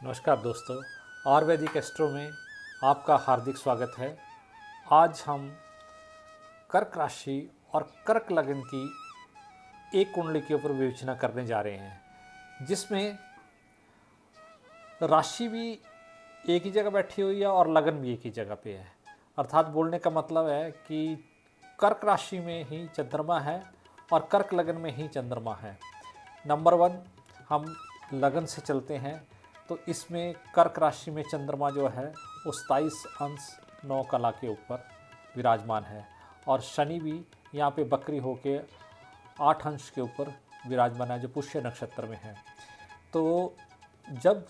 नमस्कार दोस्तों, आयुर्वेदिक एस्ट्रो में आपका हार्दिक स्वागत है। आज हम कर्क राशि और कर्क लग्न की एक कुंडली के ऊपर विवेचना करने जा रहे हैं, जिसमें राशि भी एक ही जगह बैठी हुई है और लगन भी एक ही जगह पे है। अर्थात बोलने का मतलब है कि कर्क राशि में ही चंद्रमा है और कर्क लगन में ही चंद्रमा है। नंबर 1 हम लगन से चलते हैं, तो इसमें कर्क राशि में चंद्रमा जो है वो 27 अंश 9 कला के ऊपर विराजमान है और शनि भी यहाँ पे बकरी होके 8 अंश के ऊपर विराजमान है, जो पुष्य नक्षत्र में है। तो जब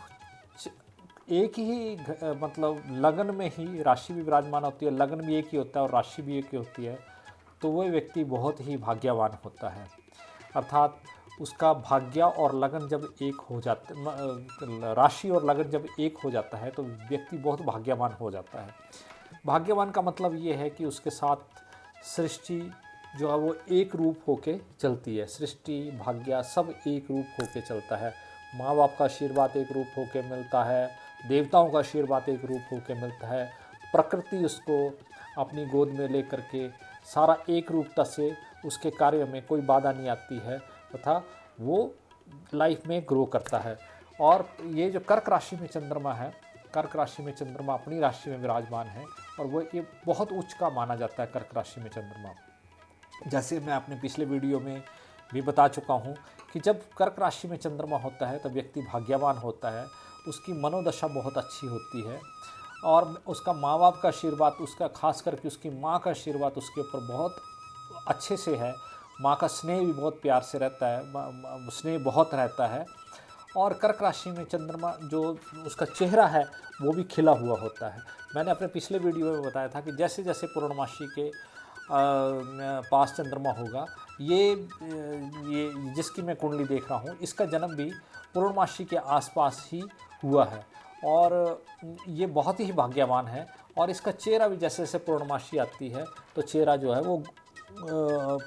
एक ही मतलब लगन में ही राशि भी विराजमान होती है, लगन भी एक ही होता है और राशि भी एक ही होती है, तो वह व्यक्ति बहुत ही भाग्यवान होता है। अर्थात उसका भाग्य और लगन जब एक हो जाता, राशि और लगन जब एक हो जाता है तो व्यक्ति बहुत भाग्यवान हो जाता है। भाग्यवान का मतलब ये है कि उसके साथ सृष्टि जो है वो एक रूप होके चलती है। सृष्टि भाग्य सब एक रूप होके चलता है। माँ बाप का आशीर्वाद एक रूप होके मिलता है, देवताओं का आशीर्वाद एक रूप होके मिलता है, प्रकृति उसको अपनी गोद में ले करके सारा एक रूपता से उसके कार्य में कोई बाधा नहीं आती है तथा वो लाइफ में ग्रो करता है। और ये जो कर्क राशि में चंद्रमा है, कर्क राशि में चंद्रमा अपनी राशि में विराजमान है और वो ये बहुत उच्च का माना जाता है कर्क राशि में चंद्रमा। जैसे मैं अपने पिछले वीडियो में भी बता चुका हूँ कि जब कर्क राशि में चंद्रमा होता है तो व्यक्ति भाग्यवान होता है, उसकी मनोदशा बहुत अच्छी होती है और उसका माँ बाप का आशीर्वाद, उसका खास करके उसकी माँ का आशीर्वाद उसके ऊपर बहुत अच्छे से है। माँ का स्नेह भी बहुत प्यार से रहता है, स्नेह बहुत रहता है। और कर्क राशि में चंद्रमा जो उसका चेहरा है वो भी खिला हुआ होता है। मैंने अपने पिछले वीडियो में बताया था कि जैसे जैसे पूर्णमासी के पास चंद्रमा होगा, ये जिसकी मैं कुंडली देख रहा हूँ, इसका जन्म भी पूर्णमासी के आसपास ही हुआ है और ये बहुत ही भाग्यवान है। और इसका चेहरा भी जैसे जैसे पूर्णमासी आती है तो चेहरा जो है वो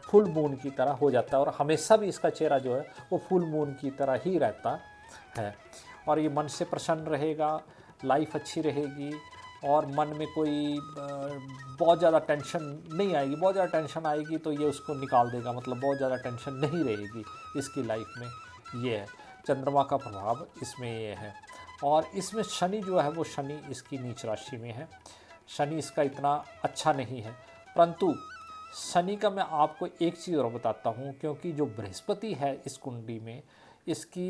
फुल मून की तरह हो जाता है और हमेशा भी इसका चेहरा जो है वो फुल मून की तरह ही रहता है। और ये मन से प्रसन्न रहेगा, लाइफ अच्छी रहेगी और मन में कोई बहुत ज़्यादा टेंशन नहीं आएगी। बहुत ज़्यादा टेंशन आएगी तो ये उसको निकाल देगा, मतलब बहुत ज़्यादा टेंशन नहीं रहेगी इसकी लाइफ में। ये है चंद्रमा का प्रभाव, इसमें ये है। और इसमें शनि जो है वो शनि इसकी नीच राशि में है। शनि इसका इतना अच्छा नहीं है, परंतु शनि का मैं आपको एक चीज़ और बताता हूँ, क्योंकि जो बृहस्पति है इस कुंडली में, इसकी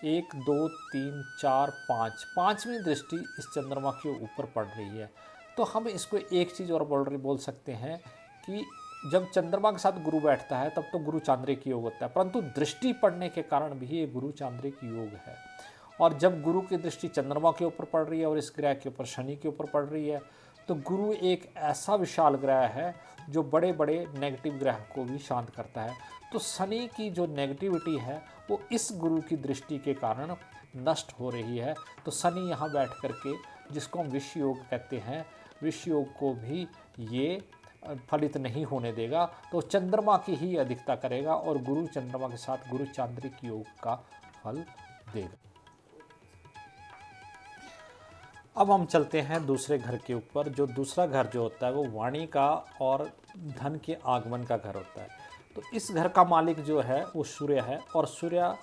1 2 3 4 5 पाँचवीं दृष्टि इस चंद्रमा के ऊपर पड़ रही है। तो हम इसको एक चीज़ और बोल सकते हैं कि जब चंद्रमा के साथ गुरु बैठता है तब तो गुरु चांद्रिक योग होता है, परंतु दृष्टि पड़ने के कारण भी ये गुरु चांद्रिक योग है। और जब गुरु की दृष्टि चंद्रमा के ऊपर पड़ रही है और इस ग्रह के ऊपर शनि के ऊपर पड़ रही है, तो गुरु एक ऐसा विशाल ग्रह है जो बड़े बड़े नेगेटिव ग्रह को भी शांत करता है। तो शनि की जो नेगेटिविटी है वो इस गुरु की दृष्टि के कारण नष्ट हो रही है। तो शनि यहाँ बैठ करके, जिसको हम विष योग कहते हैं, विष योग को भी ये फलित नहीं होने देगा, तो चंद्रमा की ही अधिकता करेगा और गुरु चंद्रमा के साथ गुरु चांद्रिक योग का फल देगा। अब हम चलते हैं दूसरे घर के ऊपर। जो दूसरा घर जो होता है वो वाणी का और धन के आगमन का घर होता है। तो इस घर का मालिक जो है वो सूर्य है और सूर्य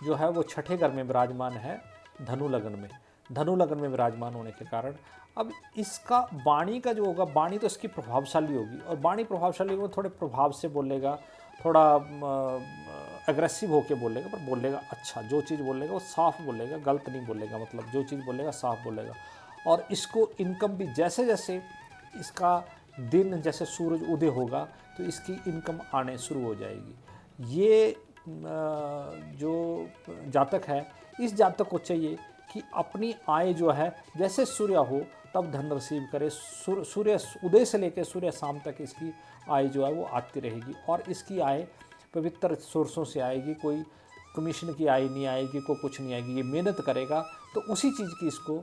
जो है वो छठे घर में विराजमान है, धनु लगन में। धनु लगन में विराजमान होने के कारण अब इसका वाणी का जो होगा, वाणी तो इसकी प्रभावशाली होगी और वाणी प्रभावशाली होगी, थोड़े प्रभाव से बोलेगा, थोड़ा एग्रेसिव होके बोलेगा, पर बोलेगा अच्छा। जो चीज़ बोलेगा वो साफ बोलेगा, गलत नहीं बोलेगा, मतलब जो चीज़ बोलेगा साफ बोलेगा। और इसको इनकम भी जैसे जैसे इसका दिन, जैसे सूरज उदय होगा तो इसकी इनकम आने शुरू हो जाएगी। ये जो जातक है, इस जातक को चाहिए कि अपनी आय जो है जैसे सूर्य हो तब धन रिसीव करे। सूर्य उदय से लेकर सूर्य शाम तक इसकी आय जो है वो आती रहेगी और इसकी आय पवित्र सोर्सों से आएगी। कोई कमीशन की आय नहीं आएगी, कोई कुछ नहीं आएगी। ये मेहनत करेगा तो उसी चीज़ की इसको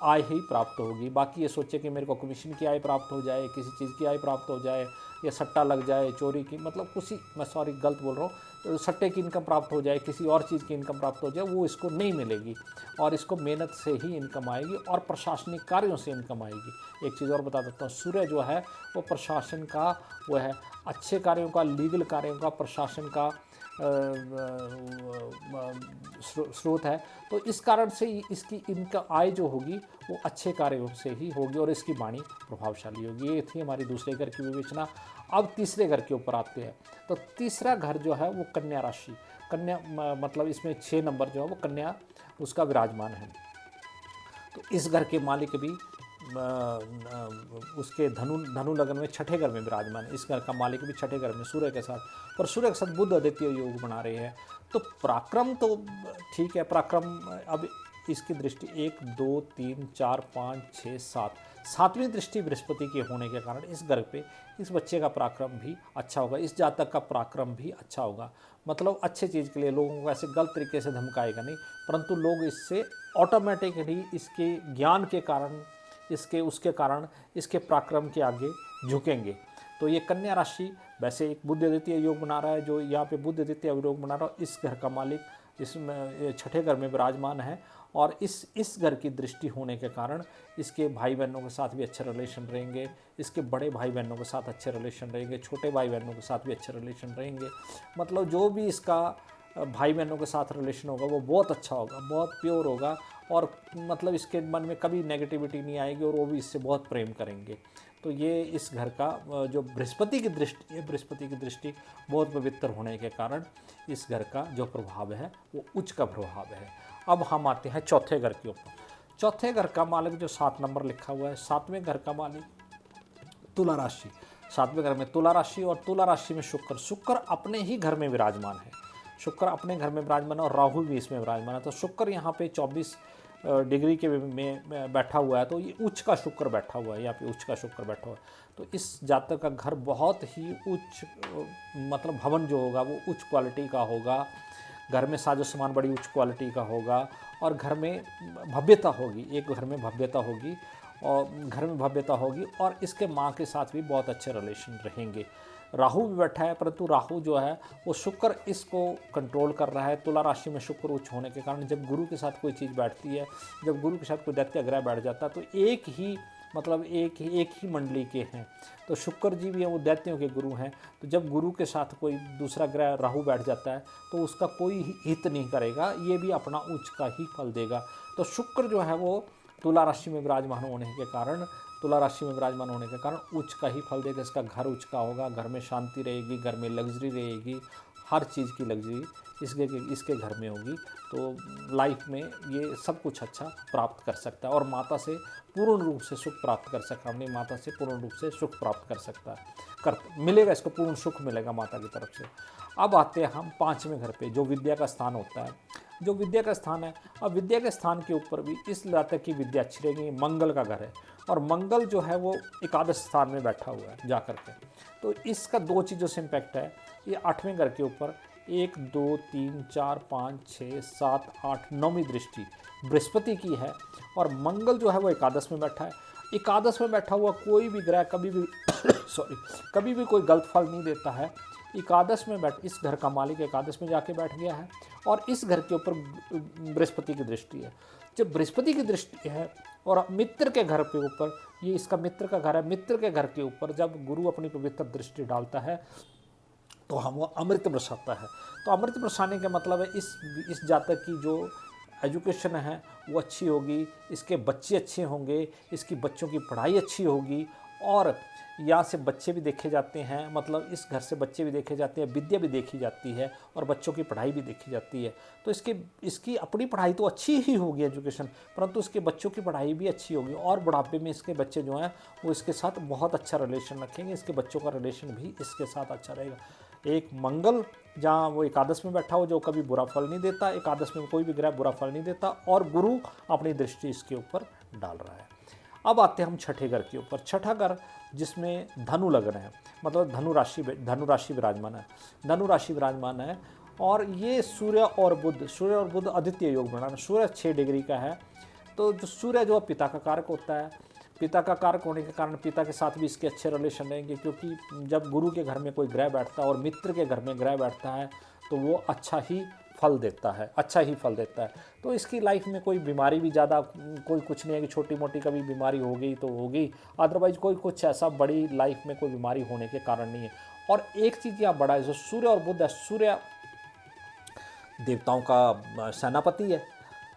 आय ही प्राप्त होगी। बाकी ये सोचे कि मेरे को कमीशन की आय प्राप्त हो जाए, किसी चीज़ की आय प्राप्त हो जाए या सट्टा लग जाए, चोरी की, मतलब उसी, मैं सॉरी गलत बोल रहा हूँ, सट्टे की इनकम प्राप्त हो जाए, किसी और चीज़ की इनकम प्राप्त हो जाए, वो इसको नहीं मिलेगी और इसको मेहनत से ही इनकम आएगी और प्रशासनिक कार्यों से इनकम आएगी। एक चीज़ और बता देता हूँ, सूर्य जो है वो प्रशासन का वो है, अच्छे कार्यों का, लीगल कार्यों का, प्रशासन का स्रोत है। तो इस कारण से इसकी इनका आय जो होगी वो अच्छे कार्यों से ही होगी और इसकी वाणी प्रभावशाली होगी। ये थी हमारी दूसरे घर की विवेचना। अब तीसरे घर के ऊपर आते हैं। तो तीसरा घर जो है वो कन्या राशि, कन्या मतलब इसमें 6 नंबर जो है वो कन्या उसका विराजमान है। तो इस घर के मालिक भी उसके धनु लगन में छठे घर में विराजमान है। इस घर का मालिक भी छठे घर में सूर्य के साथ, पर सूर्य के साथ बुध आदित्य योग बना रहे हैं। तो पराक्रम तो ठीक है, पराक्रम अब इसकी दृष्टि 1 2 3 4 5 6 7 सातवीं दृष्टि बृहस्पति के होने के कारण इस घर पे इस बच्चे का पराक्रम भी अच्छा होगा, इस जातक का पराक्रम भी अच्छा होगा। मतलब अच्छे चीज़ के लिए, लोगों को ऐसे गलत तरीके से धमकाएगा नहीं, परंतु लोग इससे ऑटोमेटिकली इसके ज्ञान के कारण, इसके उसके कारण इसके पराक्रम के आगे झुकेंगे। तो ये कन्या राशि वैसे एक बुध आदित्य योग बना रहा है, जो यहाँ पे बुध आदित्य योग बना रहा है। इस घर का मालिक इसमें छठे घर में विराजमान है और इस घर की दृष्टि होने के कारण इसके भाई बहनों के साथ भी अच्छे रिलेशन रहेंगे, इसके बड़े भाई बहनों के साथ अच्छे रिलेशन रहेंगे, छोटे भाई बहनों के साथ भी अच्छे रिलेशन रहेंगे। मतलब जो भी इसका भाई बहनों के साथ रिलेशन होगा वो बहुत अच्छा होगा, बहुत प्योर होगा और मतलब इसके मन में कभी नेगेटिविटी नहीं आएगी और वो भी इससे बहुत प्रेम करेंगे। तो ये इस घर का जो बृहस्पति की दृष्टि है, बृहस्पति की दृष्टि बहुत पवित्र होने के कारण इस घर का जो प्रभाव है वो उच्च का प्रभाव है। अब हम आते हैं चौथे घर के ऊपर। चौथे घर का मालिक जो 7 नंबर लिखा हुआ है, सातवें घर का मालिक तुला राशि, सातवें घर में तुला राशि और तुला राशि में शुक्र अपने ही घर में विराजमान है। शुक्र अपने घर में विराजमान है और राहु भी इसमें विराजमान है। तो शुक्र यहाँ पे 24 डिग्री के में बैठा हुआ है, तो ये उच्च का शुक्र बैठा हुआ है, यहाँ पे उच्च का शुक्र बैठा हुआ है। तो इस जातक का घर बहुत ही उच्च, मतलब भवन जो होगा वो उच्च क्वालिटी का होगा, घर में साजो सामान बड़ी उच्च क्वालिटी का होगा और घर में भव्यता होगी, एक घर में भव्यता होगी और घर में भव्यता होगी और इसके माँ के साथ भी बहुत अच्छे रिलेशन रहेंगे। राहु भी बैठा है, परंतु राहु जो है वो शुक्र इसको कंट्रोल कर रहा है। तुला राशि में शुक्र उच्च होने के कारण जब गुरु के साथ कोई चीज़ बैठती है, जब गुरु के साथ कोई दैत्य ग्रह बैठ जाता है, तो एक ही मंडली के हैं, तो शुक्र जी भी हैं, वो दैत्यों के गुरु हैं। तो जब गुरु के साथ कोई दूसरा ग्रह राहु बैठ जाता है तो उसका कोई हित नहीं करेगा, ये भी अपना उच्च का ही फल देगा। तो शुक्र जो है वो तुला राशि में विराजमान होने के कारण उच्च का ही फल देगा। इसका घर उच्च का होगा, घर में शांति रहेगी, घर में लग्जरी रहेगी, हर चीज़ की लग्जरी इसके घर में होगी। तो लाइफ में ये सब कुछ अच्छा प्राप्त कर सकता है और माता से पूर्ण रूप से सुख प्राप्त कर सकता है, अपनी माता से पूर्ण रूप से सुख प्राप्त कर सकता है, मिलेगा, इसको पूर्ण सुख मिलेगा माता की तरफ से। अब आते हैं हम 5वें घर पे, जो विद्या का स्थान होता है, जो विद्या का स्थान है। अब विद्या के स्थान के ऊपर भी इस जातक की विद्या अच्छी रहेगी। मंगल का घर है और मंगल जो है वो एकादश स्थान में बैठा हुआ है जा करके, तो इसका 2 चीज़ों से इम्पैक्ट है। ये 8वें घर के ऊपर 1 2 3 4 5 6 7 8 9वीं दृष्टि बृहस्पति की है और मंगल जो है वो एकादश में बैठा है। एकादश में बैठा हुआ कोई भी ग्रह कभी भी कोई गलत फल नहीं देता है। एकादश में इस घर का मालिक एकादश में जाके बैठ गया है और इस घर के ऊपर बृहस्पति की दृष्टि है। जब बृहस्पति की दृष्टि है और मित्र के घर के ऊपर, ये इसका मित्र का घर है, मित्र के घर के ऊपर जब गुरु अपनी पवित्र दृष्टि डालता है तो हम वो अमृत बरसाता है। तो अमृत बरसाने का मतलब है इस जातक की जो एजुकेशन है वो अच्छी होगी, इसके बच्चे अच्छे होंगे, इसकी बच्चों की पढ़ाई अच्छी होगी और यहाँ से बच्चे भी देखे जाते हैं, मतलब इस घर से बच्चे भी देखे जाते हैं, विद्या भी देखी जाती है और बच्चों की पढ़ाई भी देखी जाती है। तो इसकी अपनी पढ़ाई तो अच्छी ही होगी एजुकेशन, परंतु इसके बच्चों की पढ़ाई भी अच्छी होगी और बुढ़ापे में इसके बच्चे जो हैं वो इसके साथ बहुत अच्छा रिलेशन रखेंगे, इसके बच्चों का रिलेशन भी इसके साथ अच्छा रहेगा। एक मंगल जहाँ वो एकादश में बैठा हो जो कभी बुरा फल नहीं देता, एकादश में कोई भी ग्रह बुरा फल नहीं देता और गुरु अपनी दृष्टि इसके ऊपर डाल रहा है। अब आते हैं हम छठे घर के ऊपर। छठा घर जिसमें धनु लग्न है, मतलब धनु राशि विराजमान है और ये सूर्य और बुध आदित्य योग बना है। सूर्य 6 डिग्री का है, तो जो सूर्य जो पिता का कारक होता है, पिता का कारक होने के कारण पिता के साथ भी इसके अच्छे रिलेशन रहेंगे, क्योंकि जब गुरु के घर में कोई ग्रह बैठता है और मित्र के घर में ग्रह बैठता है तो वो अच्छा ही फल देता है, अच्छा ही फल देता है। तो इसकी लाइफ में कोई बीमारी भी ज़्यादा कोई कुछ नहीं है कि छोटी मोटी कभी बीमारी हो गई तो होगी, अदरवाइज कोई कुछ ऐसा बड़ी लाइफ में कोई बीमारी होने के कारण नहीं है। और एक चीज़ यहाँ बड़ा है, जो सूर्य और बुध है, सूर्य देवताओं का सेनापति है,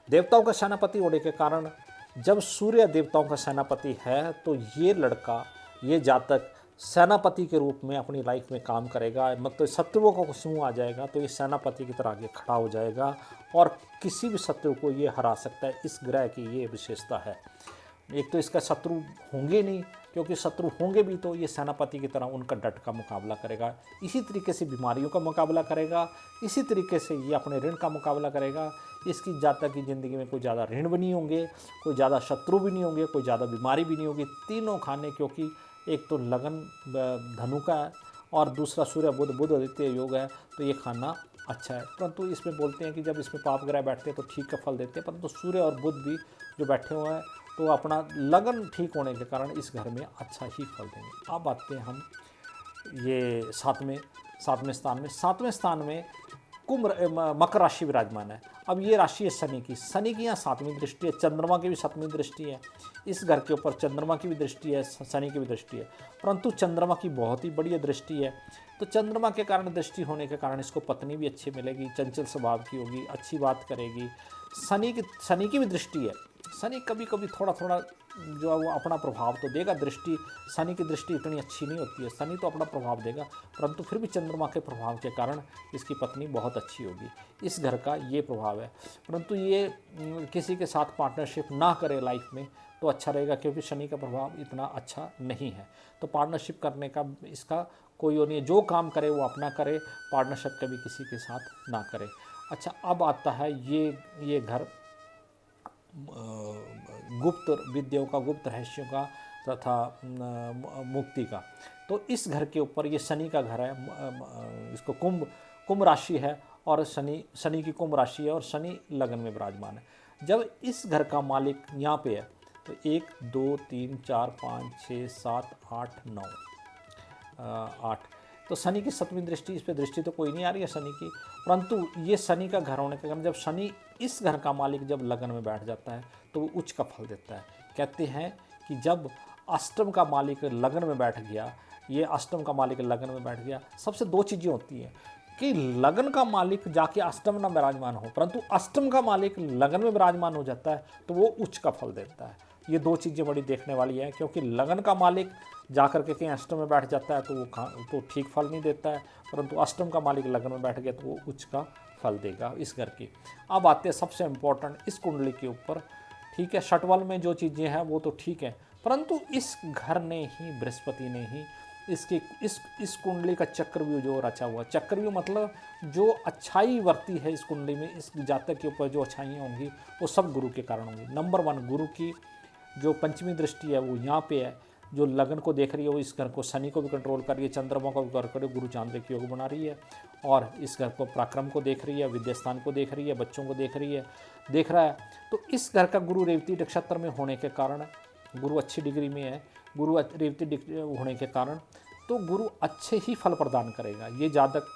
देवताओं का सेनापति होने के कारण जब सूर्य देवताओं का सेनापति है तो ये लड़का, ये जातक सेनापति के रूप में अपनी लाइफ में काम करेगा। मतलब शत्रुओं को कुछ मुँह आ जाएगा तो ये सेनापति की तरह आगे खड़ा हो जाएगा और किसी भी शत्रु को ये हरा सकता है। इस ग्रह की ये विशेषता है। एक तो इसका शत्रु होंगे नहीं, क्योंकि शत्रु होंगे भी तो ये सेनापति की तरह उनका डट का मुकाबला करेगा। इसी तरीके से बीमारियों का मुकाबला करेगा, इसी तरीके से ये अपने ऋण का मुकाबला करेगा। इसकी जातक की ज़िंदगी में कोई ज़्यादा ऋण भी नहीं होंगे, कोई ज़्यादा शत्रु भी नहीं होंगे, कोई ज़्यादा बीमारी भी नहीं होगी। तीनों खाने, क्योंकि एक तो लगन धनु का है और दूसरा सूर्य बुध आदित्य योग है, तो ये खाना अच्छा है। परंतु इसमें बोलते हैं कि जब इसमें पाप ग्रह बैठते हैं तो ठीक का फल देते हैं, परंतु सूर्य और बुध भी जो बैठे हुए हैं तो अपना लगन ठीक होने के कारण इस घर में अच्छा ही फल देंगे। अब आते हैं हम ये सातवें स्थान में मकर राशि विराजमान है। अब ये राशि है शनि की यहाँ सातवीं दृष्टि है, चंद्रमा की भी सातवीं दृष्टि है। इस घर के ऊपर चंद्रमा की भी दृष्टि है, शनि की भी दृष्टि है, परंतु चंद्रमा की बहुत ही बढ़िया दृष्टि है। तो चंद्रमा के कारण दृष्टि होने के कारण इसको पत्नी भी अच्छी मिलेगी, चंचल स्वभाव की होगी, अच्छी बात करेगी। शनि की भी दृष्टि है। शनि कभी कभी थोड़ा जो है वो अपना प्रभाव तो देगा। दृष्टि, शनि की दृष्टि इतनी अच्छी नहीं होती है, शनि तो अपना प्रभाव देगा, परंतु फिर भी चंद्रमा के प्रभाव के कारण इसकी पत्नी बहुत अच्छी होगी। इस घर का ये प्रभाव है। परंतु ये किसी के साथ पार्टनरशिप ना करे लाइफ में तो अच्छा रहेगा, क्योंकि शनि का प्रभाव इतना अच्छा नहीं है। तो पार्टनरशिप करने का इसका कोई वो नहीं है। जो काम करे वो अपना करे, पार्टनरशिप कभी किसी के साथ ना करे। अच्छा, अब आता है ये घर गुप्त विद्याओं का, गुप्त रहस्यों का तथा मुक्ति का। तो इस घर के ऊपर ये शनि का घर है। इसको कुंभ राशि है और शनि की कुंभ राशि है और शनि लगन में विराजमान है। जब इस घर का मालिक यहाँ पे है तो 1 2 3 4 5 6 7 8 9 8, तो शनि की सप्तमी दृष्टि, इस पर दृष्टि तो कोई नहीं आ रही है शनि की, परंतु ये शनि का घर होने के कारण जब शनि इस घर का मालिक जब लगन में बैठ जाता है तो वो उच्च का फल देता है। कहते हैं कि जब अष्टम का मालिक लगन में बैठ गया, ये अष्टम का मालिक लगन में बैठ गया, सबसे दो चीज़ें होती हैं कि लगन का मालिक जाके अष्टम में विराजमान हो, परंतु अष्टम का मालिक लगन में विराजमान हो जाता है तो वो उच्च का फल देता है। ये दो चीज़ें बड़ी देखने वाली है, क्योंकि लगन का मालिक जाकर के कहीं अष्टम में बैठ जाता है तो वो तो ठीक फल नहीं देता है, परंतु अष्टम का मालिक लगन में बैठ गया तो वो उच्च का फल देगा इस घर की। अब आते हैं सबसे इम्पोर्टेंट इस कुंडली के ऊपर। ठीक है, षटवल में जो चीज़ें हैं वो तो ठीक है, परंतु इस घर ने ही, बृहस्पति ने ही इस कुंडली का चक्रव्यूह जो रचा हुआ, चक्रव्यूह मतलब जो अच्छाई वर्ती है इस कुंडली में, इस जातक के ऊपर जो अच्छाइयाँ होंगी वो सब गुरु के कारण होंगी। नंबर 1, गुरु की जो पंचमी दृष्टि है वो यहाँ पे है, जो लगन को देख रही है वो इस घर को, शनि को भी कंट्रोल कर रही है, चंद्रमा को भी कर रही है, गुरु चांद्र की योग बना रही है, और इस घर को पराक्रम को देख रही है, विद्यास्थान को देख रही है, बच्चों को देख रहा है। तो इस घर का गुरु रेवती नक्षत्र में होने के कारण, गुरु अच्छी डिग्री में है, गुरु रेवती होने के कारण तो गुरु अच्छे ही फल प्रदान करेगा। ये जातक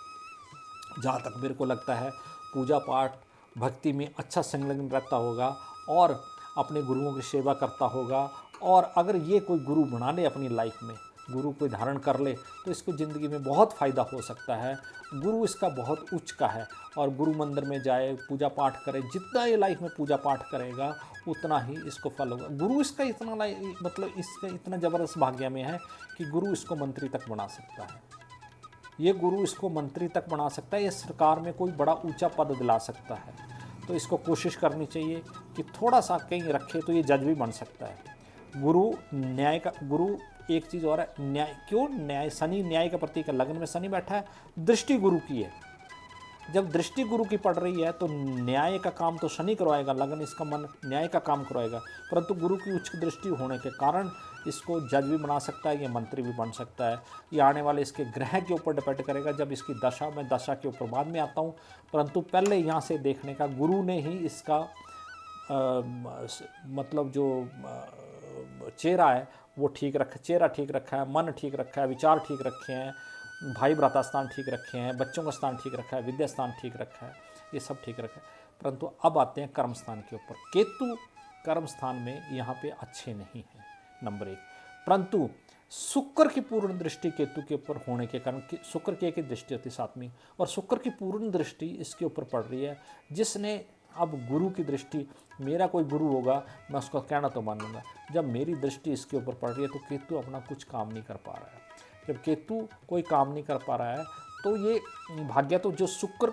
जहाँ तक मेरे को लगता है पूजा पाठ भक्ति में अच्छा संलग्न रहता होगा और अपने गुरुओं की सेवा करता होगा, और अगर ये कोई गुरु बना ले अपनी लाइफ में, गुरु को धारण कर ले तो इसको ज़िंदगी में बहुत फ़ायदा हो सकता है। गुरु इसका बहुत उच्च का है और गुरु मंदिर में जाए, पूजा पाठ करे, जितना ये लाइफ में पूजा पाठ करेगा उतना ही इसको फल होगा। गुरु इसका इतना मतलब इसका इतना ज़बरदस्त भाग्य में है कि गुरु इसको मंत्री तक बना सकता है। ये गुरु इसको मंत्री तक बना सकता है, ये सरकार में कोई बड़ा ऊंचा पद दिला सकता है। तो इसको कोशिश करनी चाहिए कि थोड़ा सा कहीं रखे तो ये जज भी बन सकता है। गुरु न्याय का, गुरु एक चीज़ और है, न्याय क्यों, न्याय, शनि न्याय का प्रतीक है, लगन में शनि बैठा है, दृष्टि गुरु की है। जब दृष्टि गुरु की पड़ रही है तो न्याय का काम तो शनि करवाएगा, लगन इसका मन न्याय का काम करवाएगा, परंतु गुरु की उच्च दृष्टि होने के कारण इसको जज भी बना सकता है, ये मंत्री भी बन सकता है। ये आने वाले इसके ग्रह के ऊपर डिपेंड करेगा, जब इसकी दशा, मैं दशा के ऊपर बाद में आता हूँ, परंतु पहले यहाँ से देखने का गुरु ने ही इसका मतलब जो चेहरा है वो ठीक रखा, चेहरा ठीक रखा है, मन ठीक रखा है, विचार ठीक रखे हैं, भाई भ्राता स्थान ठीक रखे हैं, बच्चों का स्थान ठीक रखा है, विद्या स्थान ठीक रखा है, ये सब ठीक रखा है। परंतु अब आते हैं कर्म स्थान के ऊपर। केतु कर्म स्थान में यहाँ पे अच्छे नहीं हैं, नंबर 1। परंतु शुक्र की पूर्ण दृष्टि केतु के ऊपर होने के कारण, शुक्र की एक ही दृष्टि होती है 7वीं, और शुक्र की पूर्ण दृष्टि इसके ऊपर पड़ रही है, जिसने अब गुरु की दृष्टि, मेरा कोई गुरु होगा मैं उसका कहना तो मानूंगा, जब मेरी दृष्टि इसके ऊपर पड़ रही है तो केतु अपना कुछ काम नहीं कर पा रहा है। जब केतु कोई काम नहीं कर पा रहा है तो ये भाग्य तो जो शुक्र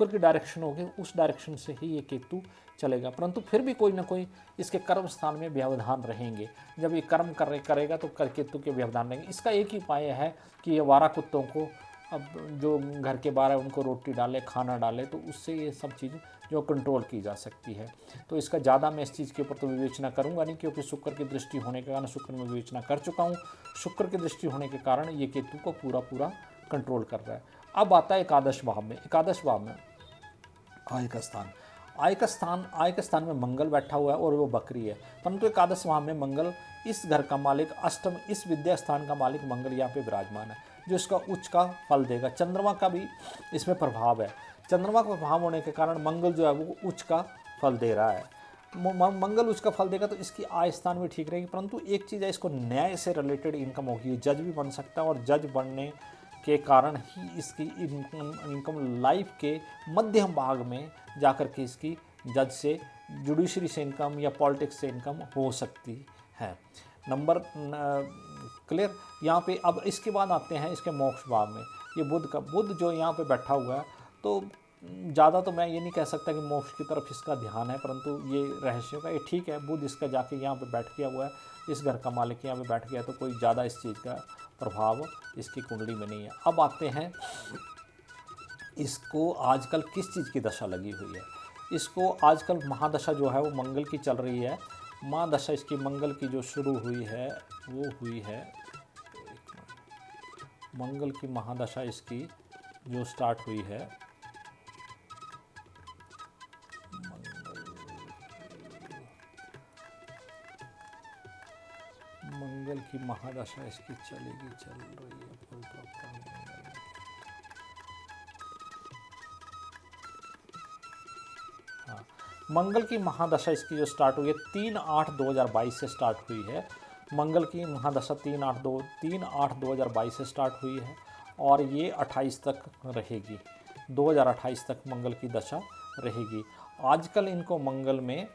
की डायरेक्शन होगी उस डायरेक्शन से ही ये केतु चलेगा। परंतु फिर भी कोई ना कोई इसके कर्म स्थान में व्यवधान रहेंगे। जब ये कर्म करेगा तो केतु के व्यवधान रहेंगे। इसका एक ही उपाय है कि ये वारा कुत्तों को, अब जो घर के बाहर है उनको रोटी डाले, खाना डाले, तो उससे ये सब चीज़ जो कंट्रोल की जा सकती है। तो इसका ज़्यादा मैं इस चीज़ के ऊपर तो विवेचना करूँगा नहीं, क्योंकि शुक्र की दृष्टि होने के कारण शुक्र में विवेचना कर चुका हूँ। शुक्र की दृष्टि होने के कारण ये केतु को पूरा कंट्रोल कर रहा है। अब आता है एकादश भाव में। एकादश भाव में आय का स्थान, आय के स्थान में मंगल बैठा हुआ है और वो बकरी है। परंतु एकादश भाव में मंगल, इस घर का मालिक, अष्टम इस विद्या स्थान का मालिक मंगल यहाँ पे विराजमान है, जो इसका उच्च का फल देगा। चंद्रमा का भी इसमें प्रभाव है। चंद्रमा का प्रभाव होने के कारण मंगल जो है वो उच्च का फल दे रहा है। मंगल उच्च का फल देगा तो इसकी आय स्थान भी ठीक रहेगी। परंतु एक चीज़ है, इसको न्याय से रिलेटेड इनकम होगी, जज भी बन सकता है, और जज बनने के कारण ही इसकी इनकम लाइफ के मध्यम भाग में जाकर के इसकी जज से, जुडिशरी से इनकम या पॉलिटिक्स से इनकम हो सकती है। Number clear. यहाँ पे अब इसके बाद आते हैं इसके मोक्ष भाव में। ये बुध जो यहाँ पे बैठा हुआ है, तो ज़्यादा तो मैं ये नहीं कह सकता कि मोक्ष की तरफ इसका ध्यान है, परंतु ये रहस्य का ये ठीक है। बुध इसका जाके यहाँ पे बैठ गया हुआ है, इस घर का मालिक यहाँ पे बैठ गया, तो कोई ज़्यादा इस चीज़ का प्रभाव इसकी कुंडली में नहीं है। अब आते हैं इसको आजकल किस चीज़ की दशा लगी हुई है। इसको आजकल महादशा जो है वो मंगल की चल रही है। महादशा इसकी मंगल की जो शुरू हुई है वो हुई है, मंगल की महादशा इसकी जो स्टार्ट हुई है, मंगल की महादशा इसकी चल रही है। हाँ, मंगल की महादशा इसकी जो स्टार्ट हुई है 3/8/2022 से स्टार्ट हुई है। मंगल की महादशा 3/8/2022 से स्टार्ट हुई है और ये 28 तक रहेगी, 2028 तक मंगल की दशा रहेगी। आजकल इनको मंगल में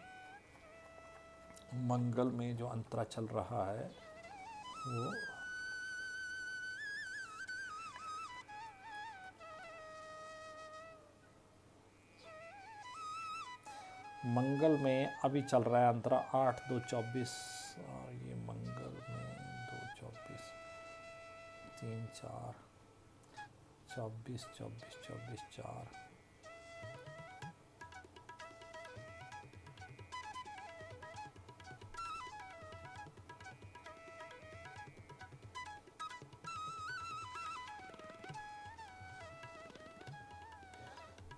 जो अंतरा चल रहा है वो मंगल में अभी चल रहा है अंतरा 8/2/24, ये मंगल में 2/24 3/4 24 24 24 4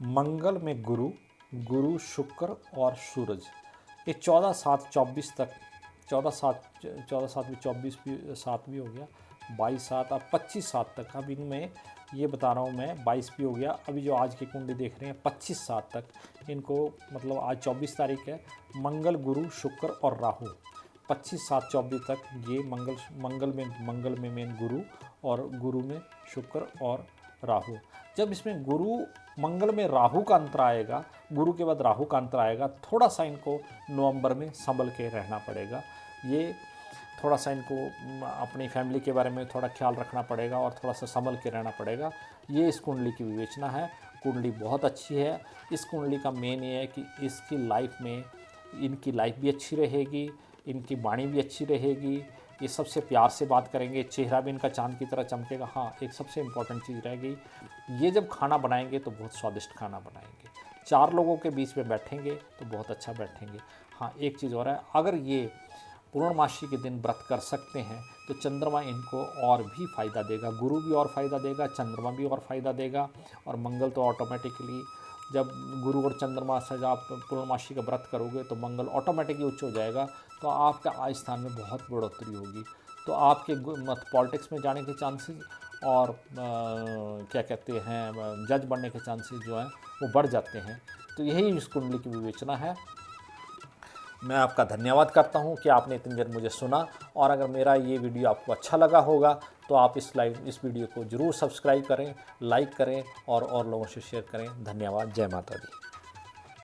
मंगल में गुरु शुक्र और सूरज, ये 14/7/24 तक, 14/7 भी 24 भी 7 भी हो गया, 22/7 अब 25/7 तक। अब इनमें ये बता रहा हूँ मैं, 22 भी हो गया। अभी जो आज की कुंडली देख रहे हैं 25/7 तक इनको, मतलब आज 24 तारीख है, मंगल गुरु शुक्र और राहु 25/7/24 तक ये मंगल में मेन गुरु और गुरु में शुक्र और राहु। जब इसमें मंगल में राहु का अंतर आएगा, गुरु के बाद राहु का अंतर आएगा, थोड़ा सा इनको नवंबर में संभल के रहना पड़ेगा। ये थोड़ा सा इनको अपनी फैमिली के बारे में थोड़ा ख्याल रखना पड़ेगा और थोड़ा सा संभल के रहना पड़ेगा। ये इस कुंडली की विवेचना है। कुंडली बहुत अच्छी है। इस कुंडली का मेन ये है कि इसकी लाइफ में, इनकी लाइफ भी अच्छी रहेगी, इनकी वाणी भी अच्छी रहेगी, ये सबसे प्यार से बात करेंगे, चेहरा भी इनका चांद की तरह चमकेगा। हाँ, एक सबसे इम्पॉर्टेंट चीज़ रहेगी, ये जब खाना बनाएंगे तो बहुत स्वादिष्ट खाना बनाएंगे। 4 लोगों के बीच में बैठेंगे तो बहुत अच्छा बैठेंगे। हाँ, एक चीज़ और है, अगर ये पूर्णमासी के दिन व्रत कर सकते हैं तो चंद्रमा इनको और भी फ़ायदा देगा, गुरु भी और फ़ायदा देगा, चंद्रमा भी और फ़ायदा देगा, और मंगल तो ऑटोमेटिकली, जब गुरु और चंद्रमा से आप पूर्णमासी का व्रत करोगे तो मंगल ऑटोमेटिकली उच्च हो जाएगा, तो आपका आय स्थान में बहुत बढ़ोतरी होगी। तो आपके पॉलिटिक्स में जाने के चांसेस और क्या कहते हैं जज बनने के चांसेस जो हैं वो बढ़ जाते हैं। तो यही इस कुंडली की विवेचना है। मैं आपका धन्यवाद करता हूं कि आपने इतनी देर मुझे सुना, और अगर मेरा ये वीडियो आपको अच्छा लगा होगा तो आप इस वीडियो को ज़रूर सब्सक्राइब करें, लाइक करें और लोगों से शेयर करें। धन्यवाद। जय माता दी।